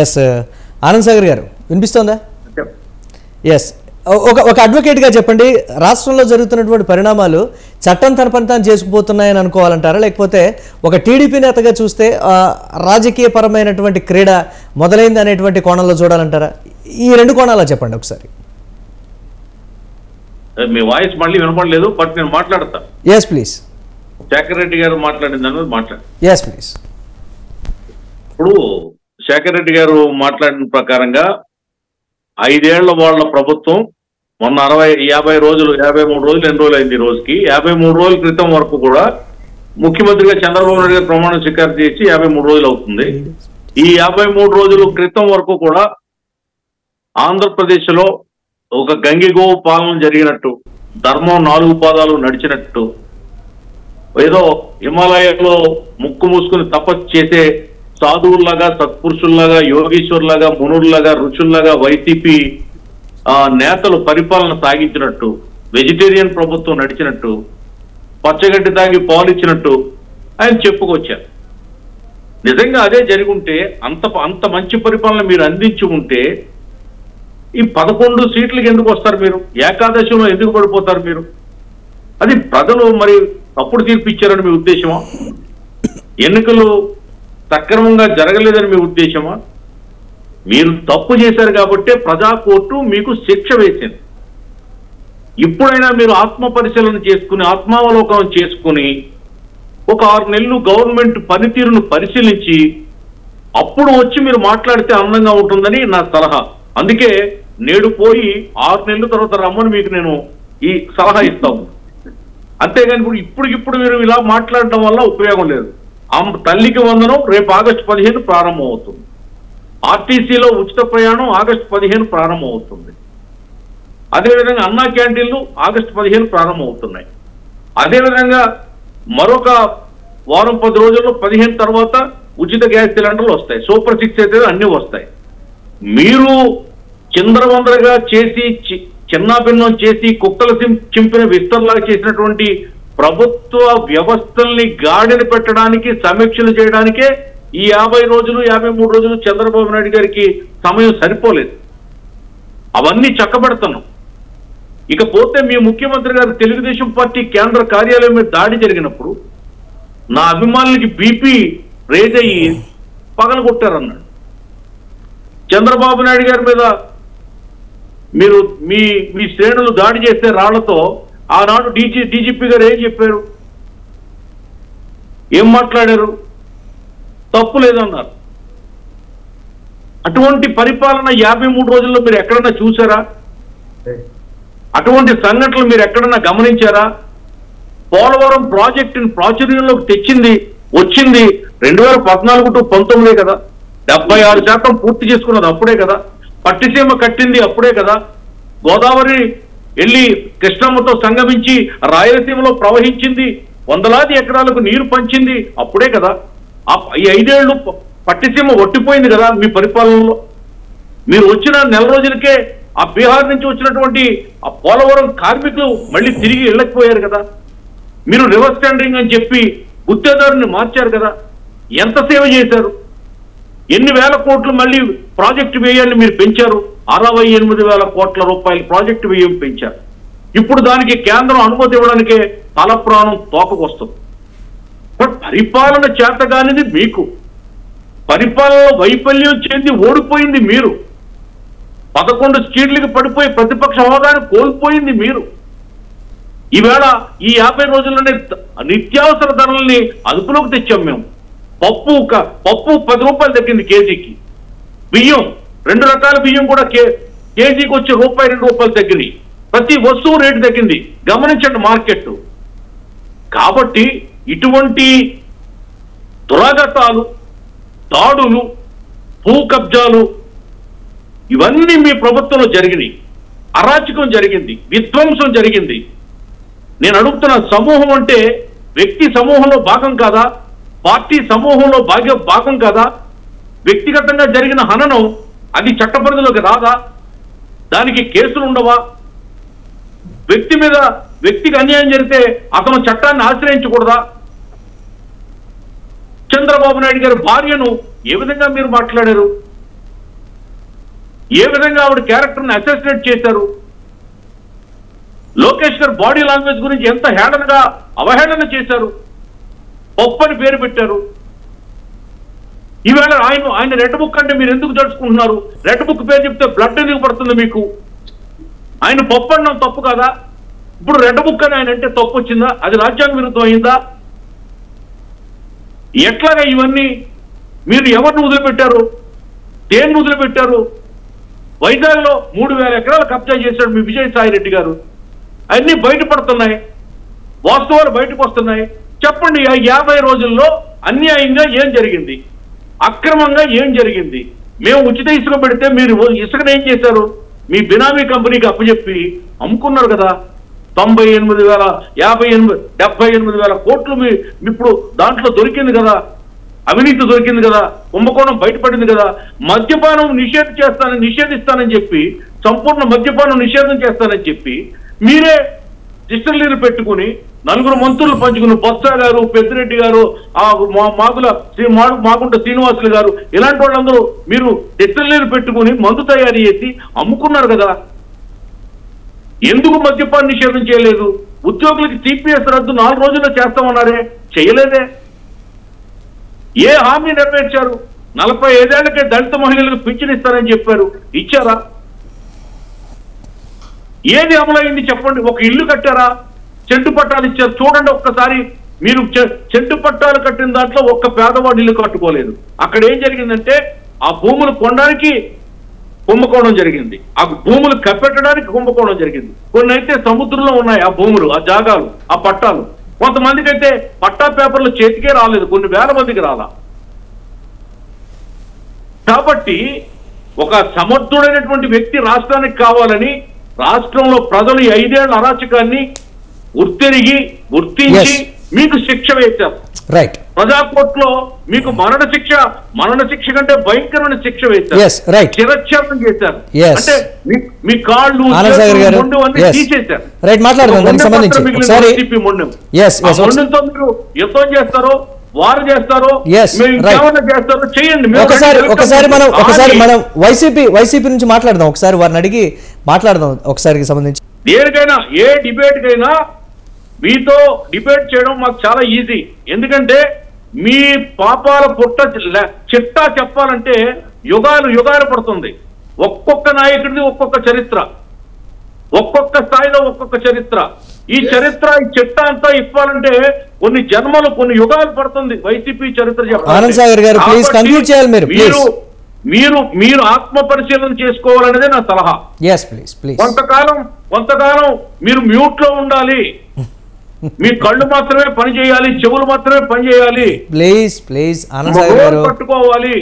Yes Anand Sagar గారు వినిపిస్తోందా? Yes, ఒక అడ్వకేట్గా చెప్పండి, రాష్ట్రంలో జరుగుతున్నటువంటి పరిణామాలు చట్టం తన పని తాను చేసుకుపోతున్నాయని అనుకోవాలంటారా, లేకపోతే ఒక టీడీపీ నేతగా చూస్తే రాజకీయ పరమైనటువంటి క్రీడ మొదలైంది అనేటువంటి కోణంలో చూడాలంటారా? ఈ రెండు కోణాలా చెప్పండి ఒకసారి. మీ వాయిస్ మళ్ళీ వినపడలేదు, బట్ నేను మాట్లాడతా. Yes please. శేఖర్ రెడ్డి గారు మాట్లాడిన దాని మీద మాట్లాడు. Yes please. ఇప్పుడు శేఖర్ రెడ్డి గారు మాట్లాడిన ప్రకారంగా 5 ఏళ్ల వాళ్ళ ప్రభుత్వం మొన్న 53 రోజులు ఎన్ని రోజులు అయింది రోజుకి, 53 రోజుల క్రితం వరకు కూడా ముఖ్యమంత్రిగా చంద్రబాబు నాయుడు గారు ప్రమాణ స్వీకారం చేసి 53 రోజులు అవుతుంది. ఈ 53 రోజుల క్రితం వరకు కూడా ఆంధ్రప్రదేశ్ లో ఒక గంగిగోవు పాలన జరిగినట్టు, ధర్మం 4 పాదాలు నడిచినట్టు, ఏదో హిమాలయాల్లో ముక్కు మూసుకుని తపస్సు చేసే సాధువుల్లాగా, సత్పురుషుల్లాగా, యోగీశ్వర్లాగా, మునుల్లాగా, ఋషుల్లాగా వైసీపీ నేతలు పరిపాలన సాగించినట్టు, వెజిటేరియన్ ప్రభుత్వం నడిచినట్టు, పచ్చగడ్డి తాగి పాలిచ్చినట్టు ఆయన చెప్పుకొచ్చారు. నిజంగా అదే జరిగి ఉంటే, అంత మంచి పరిపాలన మీరు అందించి ఉంటే ఈ 11 సీట్లకి ఎందుకు వస్తారు మీరు? ఏకాదశిలో ఎందుకు పడిపోతారు మీరు? అది ప్రజలు మరి తప్పుడు తీర్పు ఇచ్చారని మీ ఉద్దేశమా? ఎన్నికలు సక్రమంగా జరగలేదని మీ ఉద్దేశమా? మీరు తప్పు చేశారు కాబట్టే ప్రజా కోర్టు మీకు శిక్ష వేసింది. ఇప్పుడైనా మీరు ఆత్మ పరిశీలన చేసుకుని, ఆత్మావలోకనం చేసుకుని, ఒక 6 నెలలు గవర్నమెంట్ పనితీరును పరిశీలించి అప్పుడు వచ్చి మీరు మాట్లాడితే అందంగా ఉంటుందని నా సలహా. అందుకే నేడు పోయి 6 నెలల తర్వాత రమ్మని మీకు నేను ఈ సలహా ఇస్తాను. అంతేగాని ఇప్పుడు మీరు ఇలా మాట్లాడడం వల్ల ఉపయోగం లేదు. తల్లికి వందనం రేపు ఆగస్టు 15 ప్రారంభం అవుతుంది. ఆర్టీసీలో ఉచిత ప్రయాణం ఆగస్టు 15 ప్రారంభం అవుతుంది. అదేవిధంగా అన్నా క్యాంటీన్లు ఆగస్టు 15 ప్రారంభం అవుతున్నాయి. అదేవిధంగా మరొక వారం 10 రోజుల్లో 15 తర్వాత ఉచిత గ్యాస్ సిలిండర్లు వస్తాయి. సూపర్ 6 అయితే అన్ని వస్తాయి. మీరు చిందరవందరగా చేసి, చిన్నాభిన్నం చేసి, కుక్కల చింపిన విస్తరలాగా చేసినటువంటి ప్రభుత్వ వ్యవస్థల్ని గాడిన పెట్టడానికి, సమీక్షలు చేయడానికే ఈ 50 రోజులు 53 రోజులు చంద్రబాబు నాయుడు గారికి సమయం సరిపోలేదు. అవన్నీ చక్కబెడుతున్నాం. ఇకపోతే మీ ముఖ్యమంత్రి గారు తెలుగుదేశం పార్టీ కేంద్ర కార్యాలయం మీద దాడి జరిగినప్పుడు నా అభిమానులకి బీపీ రేజ్ అయ్యి పగలగొట్టారన్నాడు. చంద్రబాబు నాయుడు గారి మీద మీరు మీ శ్రేణులు దాడి చేస్తే రాళ్లతో ఆనాడు డీజీపీ గారు ఏం చెప్పారు? ఏం మాట్లాడారు? తప్పు లేదన్నారు. అటువంటి పరిపాలన 53 రోజుల్లో మీరు ఎక్కడన్నా చూసారా? అటువంటి సంఘటనలు మీరు ఎక్కడన్నా గమనించారా? పోలవరం ప్రాజెక్టుని ప్రాచుర్యంలోకి వచ్చింది 2014 to 19 కదా. 76% పూర్తి చేసుకున్నది అప్పుడే కదా. పట్టిసీమ కట్టింది అప్పుడే కదా. గోదావరి వెళ్ళి కృష్ణమ్మతో సంగమించి రాయలసీమలో ప్రవహించింది, వందలాది ఎకరాలకు నీరు పంచింది అప్పుడే కదా. ఈ 5 ఏళ్లు పట్టిసీమ ఒట్టిపోయింది కదా మీ పరిపాలనలో. మీరు వచ్చిన నెల రోజులకే ఆ బీహార్ నుంచి వచ్చినటువంటి ఆ పోలవరం కార్మికులు మళ్ళీ తిరిగి వెళ్ళకపోయారు కదా. మీరు రివర్స్ టెండరింగ్ అని చెప్పి గుత్తేదారుని మార్చారు కదా. ఎంత సేవ చేశారు? ఎన్ని వేల కోట్లు మళ్ళీ ప్రాజెక్టు వ్యయాన్ని మీరు పెంచారు. 68,000 కోట్ల రూపాయల ప్రాజెక్టు వ్యయం పెంచారు. ఇప్పుడు దానికి కేంద్రం అనుమతి ఇవ్వడానికే తల ప్రాణం తోకకొస్తుంది. పరిపాలన చేతగానిది మీకు. పరిపాలనలో వైఫల్యం చెంది ఓడిపోయింది మీరు. 11 సీట్లకి పడిపోయి ప్రతిపక్ష హోదాను కోల్పోయింది మీరు. ఈవేళ ఈ 50 రోజుల్లోనే నిత్యావసర ధరల్ని అదుపులోకి తెచ్చాం మేము. పప్పు 10 రూపాయలు తగ్గింది కేజీకి. బియ్యం 2 రకాల బియ్యం కూడా కేజీకి వచ్చి రూపాయి 2 రూపాయలు తగ్గినాయి. ప్రతి వస్తువు రేటు తగ్గింది. గమనించండి మార్కెట్. కాబట్టి ఇటువంటి దురాగతాలు, దాడులు, భూ కబ్జాలు ఇవన్నీ మీ ప్రభుత్వంలో జరిగినాయి. అరాచకం జరిగింది, విధ్వంసం జరిగింది. నేను అడుగుతున్న సమూహం అంటే వ్యక్తి సమూహంలో భాగం కాదా? పార్టీ సమూహంలో భాగం కాదా? వ్యక్తిగతంగా జరిగిన హననం అది చట్ట పరిధిలోకి రాదా? దానికి కేసులు ఉండవా? వ్యక్తికి అన్యాయం జరిగితే అతను చట్టాన్ని ఆశ్రయించకూడదా? చంద్రబాబు నాయుడు గారి భార్యను ఏ విధంగా మీరు మాట్లాడారు? ఏ విధంగా ఆవిడ క్యారెక్టర్ని అసెసినేట్ చేశారు? లోకేష్ గారు బాడీ లాంగ్వేజ్ గురించి ఎంత హేళనగా అవహేళన చేశారు, పప్పని పేరు పెట్టారు. ఈవేళ ఆయన రెడ్ బుక్ అంటే మీరు ఎందుకు జరుచుకుంటున్నారు? రెడ్ బుక్ పేరు చెప్తే బ్లడ్ ఎందుకు పడుతుంది మీకు? ఆయన పప్పు అన్నం తప్పు కదా? ఇప్పుడు రెడ్ బుక్ అని ఆయన అంటే తప్పు వచ్చిందా? అది రాజ్యాంగ విరుద్ధం అయిందా? ఎట్లాగా ఇవన్నీ మీరు ఎవరిని వదిలిపెట్టారు? దేన్ని వదిలిపెట్టారు? వైజాగ్లో 3,000 ఎకరాలు కబ్జా చేశాడు మీ విజయసాయి రెడ్డి గారు. అన్నీ బయటపడుతున్నాయి, వాస్తవాలు బయటకు వస్తున్నాయి. చెప్పండి, 50 రోజుల్లో అన్యాయంగా ఏం జరిగింది, అక్రమంగా ఏం జరిగింది? మేము ఉచిత ఇసుక పెడితే మీరు ఇసుకను ఏం చేశారు? మీ బినామీ కంపెనీకి అప్పచెప్పి అమ్ముకున్నారు కదా. 78,000 కోట్లు ఇప్పుడు దాంట్లో దొరికింది కదా, అవినీతి దొరికింది కదా, కుంభకోణం బయటపడింది కదా. మద్యపానం నిషేధిస్తానని చెప్పి, సంపూర్ణ మద్యపానం నిషేధం చేస్తానని చెప్పి మీరే డిస్టిలరీలు పెట్టుకుని 4 మంత్రులు పంచుకుని బొత్స గారు, పెద్దిరెడ్డి గారు, మాగుంట శ్రీనివాసులు గారు, ఇలాంటి వాళ్ళందరూ మీరు డిస్టిలరీలు పెట్టుకుని మందు తయారు చేసి అమ్ముకున్నారు కదా. ఎందుకు మద్యపాన నిషేధం చేయలేదు? ఉద్యోగులకి సిపిఎస్ రద్దు 4 రోజుల్లో చేస్తామన్నారే, చేయలేదే. ఏ హామీ నెరవేర్చారు? 45 ఏళ్లకే దళిత మహిళలకు పింఛన్ ఇస్తారని చెప్పారు, ఇచ్చారా? ఏది అమలైంది చెప్పండి? ఒక ఇల్లు కట్టారా? చెట్టు పట్టాలు ఇచ్చారు. చూడండి ఒక్కసారి, మీరు చెట్టు పట్టాలు కట్టిన దాంట్లో ఒక్క పేదవాడు ఇల్లు కట్టుకోలేదు. అక్కడ ఏం జరిగిందంటే ఆ భూములు కొనడానికి కుంభకోణం జరిగింది, ఆ భూములు కప్పెట్టడానికి కుంభకోణం జరిగింది. కొన్ని అయితే సముద్రంలో ఉన్నాయి ఆ భూములు, ఆ జాగాలు, ఆ పట్టాలు. కొంతమందికి అయితే పట్టా పేపర్లు చేతికే రాలేదు, కొన్ని వేల మందికి రాలా. కాబట్టి ఒక సమర్థుడైనటువంటి వ్యక్తి రాష్ట్రానికి కావాలని రాష్ట్రంలో ప్రజలు 5 ఏళ్ల అరాచకాన్ని గుర్తించి మీకు శిక్ష వేశారు. రైట్. ప్రజాకోర్టులో మీకు మరణ శిక్ష కంటే భయంకరమైన శిక్ష వేశారు, చిరచ్ఛేదం చేశారు. అంటే మీ కాళ్ళు మొండు అన్ని తీసేశారు. మొండంతో మీరు యుద్ధం చేస్తారో, వారు చేస్తారో, చేస్తారో చేయండి. ఒకసారి మనం వైసీపీ నుంచి మాట్లాడదాం. ఒకసారి వారిని అడిగి మాట్లాడదాం. ఒకసారికి సంబంధించి దేనికైనా, ఏ డిబేట్ కైనా మీతో డిబేట్ చేయడం మాకు చాలా ఈజీ. ఎందుకంటే మీ పాపాల చిట్టా చెప్పాలంటే యుగాలు పడుతుంది. ఒక్కొక్క నాయకుడిది ఒక్కొక్క చరిత్ర, ఒక్కొక్క స్థాయిలో ఒక్కొక్క చరిత్ర. ఈ చిట్టా అంతా ఇవ్వాలంటే కొన్ని జన్మలు, కొన్ని యుగాలు పడుతుంది వైసీపీ చరిత్ర చెప్పాలి. మీరు ఆత్మ పరిశీలన చేసుకోవాలనేదే నా సలహా. కొంతకాలం మీరు మ్యూట్ లో ఉండాలి. మీ కళ్ళు మాత్రమే పని చేయాలి, చెవులు మాత్రమే పని చేయాలి. ప్లీజ్ ఆనంద్ సాగర్ గారు పట్టుకోవాలి.